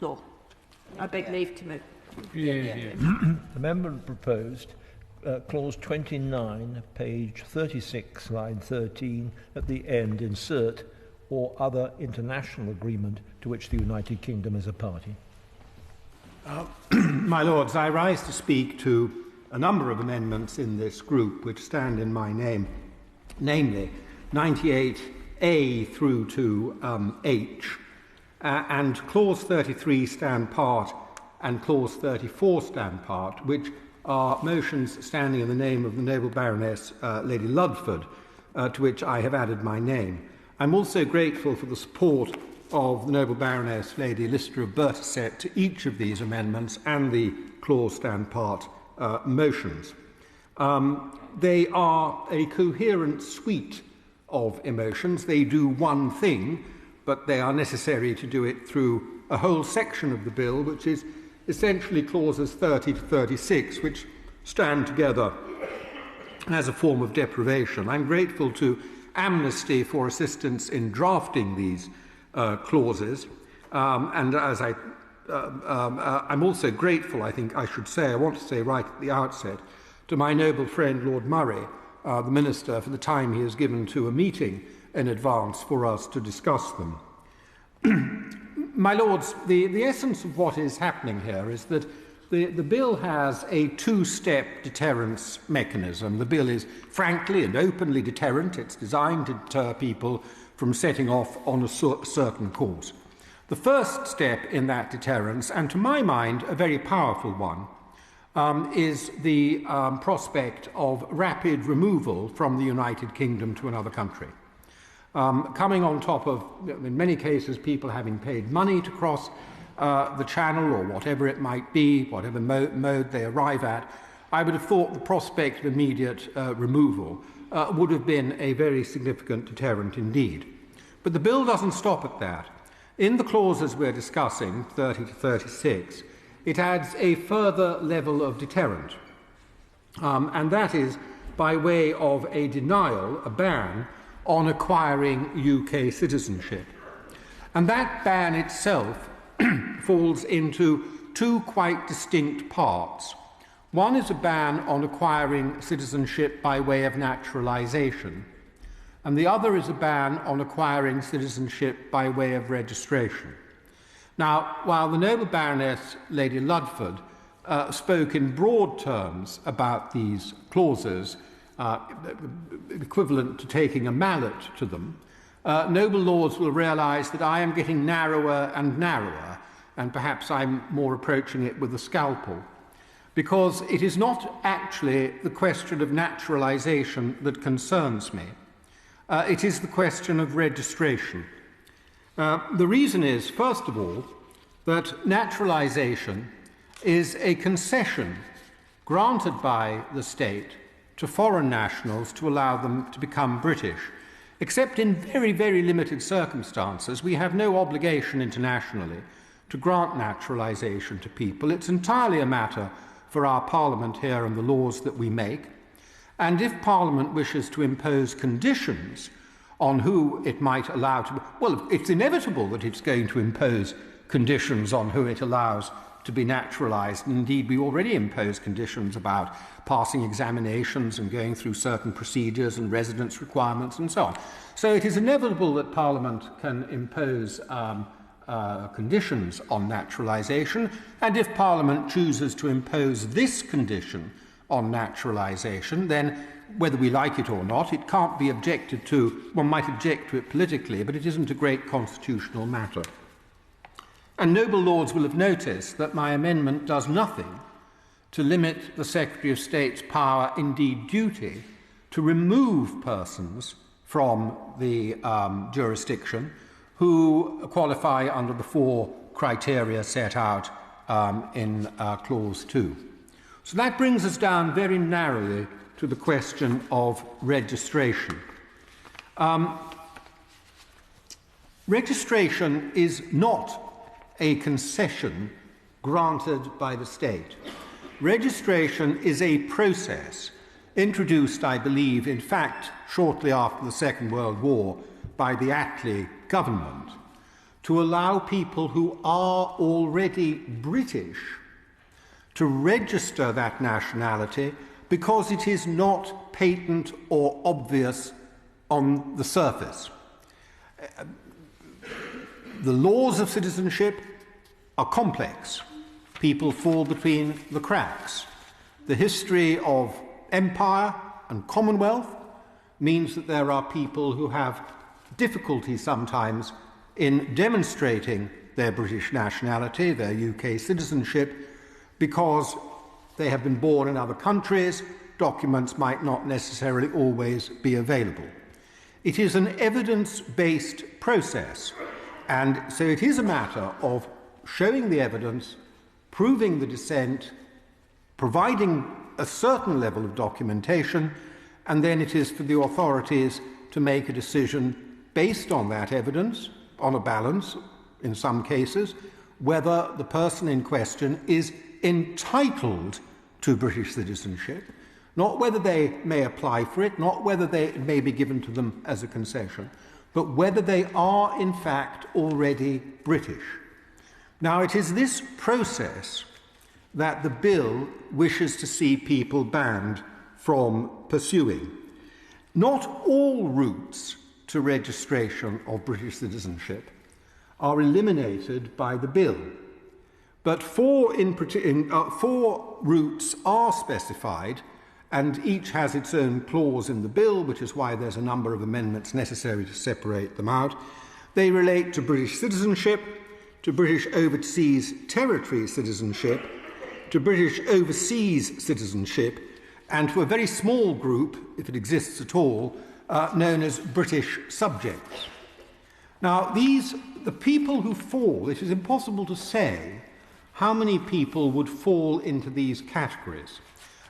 floor. I beg leave to move. Amendment proposed, clause 29, page 36, line 13, at the end, insert or other international agreement to which the United Kingdom is a party. My Lords, I rise to speak to a number of amendments in this group which stand in my name, namely 98A through to H, and clause 33 stand part and clause 34 stand part, which are motions standing in the name of the noble Baroness Lady Ludford, to which I have added my name. I'm also grateful for the support of the noble Baroness Lady Lister of Bertiset to each of these amendments and the clause stand part motions. They are a coherent suite of emotions. They do one thing, but they are necessary to do it through a whole section of the bill, which is essentially clauses 30 to 36, which stand together as a form of deprivation. I'm grateful to Amnesty for assistance in drafting these clauses, and as I'm also grateful, I think I should say, I want to say right at the outset, to my noble friend Lord Murray, the Minister, for the time he has given to a meeting in advance for us to discuss them. My Lords, the essence of what is happening here is that the bill has a two-step deterrence mechanism. The bill is frankly and openly deterrent. It's designed to deter people from setting off on a certain course. The first step in that deterrence, and to my mind a very powerful one, is the prospect of rapid removal from the United Kingdom to another country. Coming on top of, in many cases, people having paid money to cross the channel or whatever it might be, whatever mode they arrive at, I would have thought the prospect of immediate removal would have been a very significant deterrent indeed. But the bill doesn't stop at that. In the clauses we're discussing, 30 to 36, it adds a further level of deterrent, and that is by way of a denial, a ban, on acquiring UK citizenship. And that ban itself falls into two quite distinct parts. One is a ban on acquiring citizenship by way of naturalisation, and the other is a ban on acquiring citizenship by way of registration. Now, while the noble Baroness Lady Ludford spoke in broad terms about these clauses, equivalent to taking a mallet to them, noble lords will realise that I am getting narrower and narrower, and perhaps I'm more approaching it with a scalpel, because it is not actually the question of naturalisation that concerns me. It is the question of registration. The reason is, first of all, that naturalisation is a concession granted by the state to foreign nationals to allow them to become British. Except in very, very limited circumstances, we have no obligation internationally to grant naturalisation to people. It's entirely a matter for our Parliament here and the laws that we make. And if Parliament wishes to impose conditions on who it might allow to... Well, it's inevitable that it's going to impose conditions on who it allows to be naturalised. Indeed, we already impose conditions about passing examinations and going through certain procedures and residence requirements and so on. So it is inevitable that Parliament can impose conditions on naturalisation, and if Parliament chooses to impose this condition on naturalisation, then whether we like it or not, it can't be objected to. One might object to it politically, but it isn't a great constitutional matter. And noble lords will have noticed that my amendment does nothing to limit the Secretary of State's power, indeed duty, to remove persons from the jurisdiction who qualify under the four criteria set out in Clause 2. So that brings us down very narrowly to the question of registration. Registration is not a concession granted by the state. Registration is a process introduced, I believe, in fact, shortly after the Second World War by the Attlee government to allow people who are already British to register that nationality because it is not patent or obvious on the surface. The laws of citizenship are complex. People fall between the cracks. The history of empire and commonwealth means that there are people who have difficulty sometimes in demonstrating their British nationality, their UK citizenship, because they have been born in other countries. Documents might not necessarily always be available. It is an evidence-based process, and so it is a matter of showing the evidence, proving the descent, providing a certain level of documentation, and then it is for the authorities to make a decision based on that evidence, on a balance, in some cases, whether the person in question is entitled to British citizenship, not whether they may apply for it, not whether it may be given to them as a concession, but whether they are in fact already British. Now, it is this process that the bill wishes to see people banned from pursuing. Not all routes to registration of British citizenship are eliminated by the bill, but four routes are specified, and each has its own clause in the bill, which is why there's a number of amendments necessary to separate them out. They relate to British citizenship, to British overseas territory citizenship, to British overseas citizenship, and to a very small group, if it exists at all, known as British subjects. Now, the people who fall, it is impossible to say how many people would fall into these categories.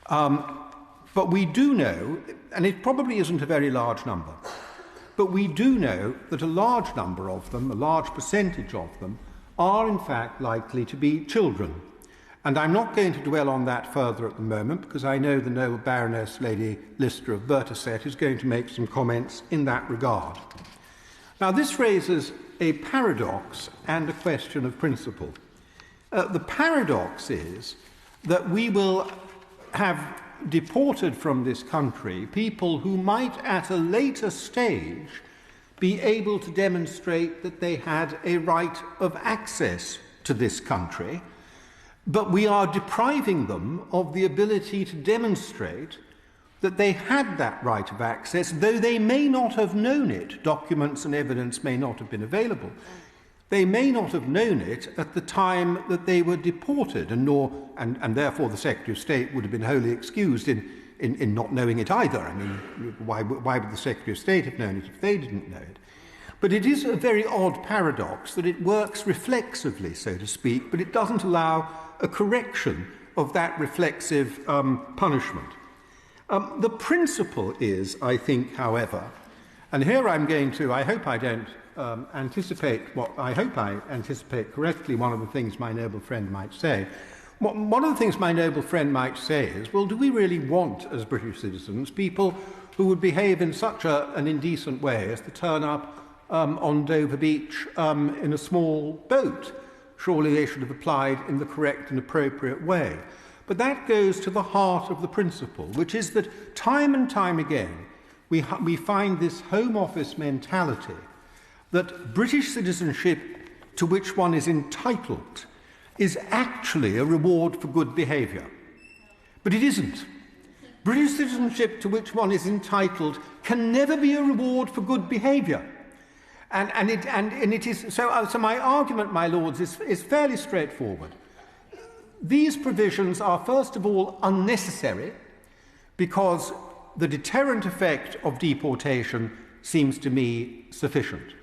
But we do know, and it probably isn't a very large number, but we do know that a large number of them, a large percentage of them, are in fact likely to be children. And I'm not going to dwell on that further at the moment, because I know the noble Baroness Lady Lister of Bertaset is going to make some comments in that regard. Now, this raises a paradox and a question of principle. The paradox is that we will have deported from this country people who might at a later stage be able to demonstrate that they had a right of access to this country, but we are depriving them of the ability to demonstrate that they had that right of access, though they may not have known it. Documents and evidence may not have been available. They may not have known it at the time that they were deported, and therefore the Secretary of State would have been wholly excused in not knowing it either. I mean, why would the Secretary of State have known it if they didn't know it? But it is a very odd paradox that it works reflexively, so to speak, but it doesn't allow a correction of that reflexive punishment. The principle is, I think, however, and here I'm going to, I hope I don't anticipate correctly one of the things my noble friend might say. One of the things my noble friend might say is, well, do we really want, as British citizens, people who would behave in such an indecent way as to turn up on Dover Beach in a small boat? Surely they should have applied in the correct and appropriate way. But that goes to the heart of the principle, which is that time and time again we find this Home Office mentality that British citizenship to which one is entitled is actually a reward for good behaviour. But it isn't. British citizenship to which one is entitled can never be a reward for good behaviour. And it is so my argument, my lords, is fairly straightforward. These provisions are, first of all, unnecessary because the deterrent effect of deportation seems to me sufficient.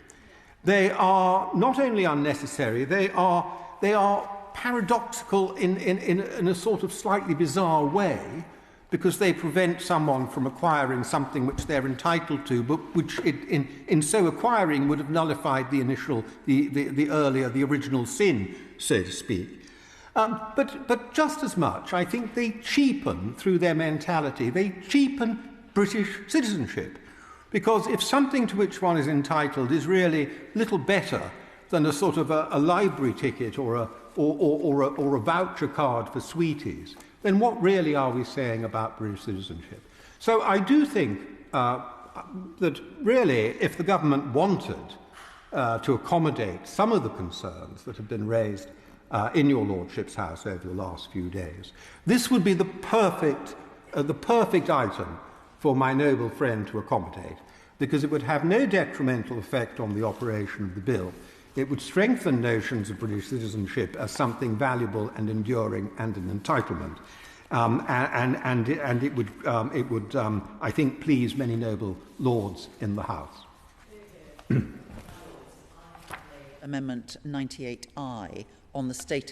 They are not only unnecessary, they are paradoxical in a sort of slightly bizarre way, because they prevent someone from acquiring something which they're entitled to, but which in so acquiring would have nullified the original sin, so to speak. But just as much, I think they cheapen, through their mentality, they cheapen British citizenship. Because if something to which one is entitled is really little better than a sort of a library ticket or a voucher card for sweeties, then what really are we saying about British citizenship? So I do think that really, if the government wanted to accommodate some of the concerns that have been raised in your Lordship's house over the last few days, this would be the perfect item for my noble friend to accommodate, because it would have no detrimental effect on the operation of the bill. It would strengthen notions of British citizenship as something valuable and enduring and an entitlement. And it would, I think, please many noble lords in the House. Amendment 98I on the status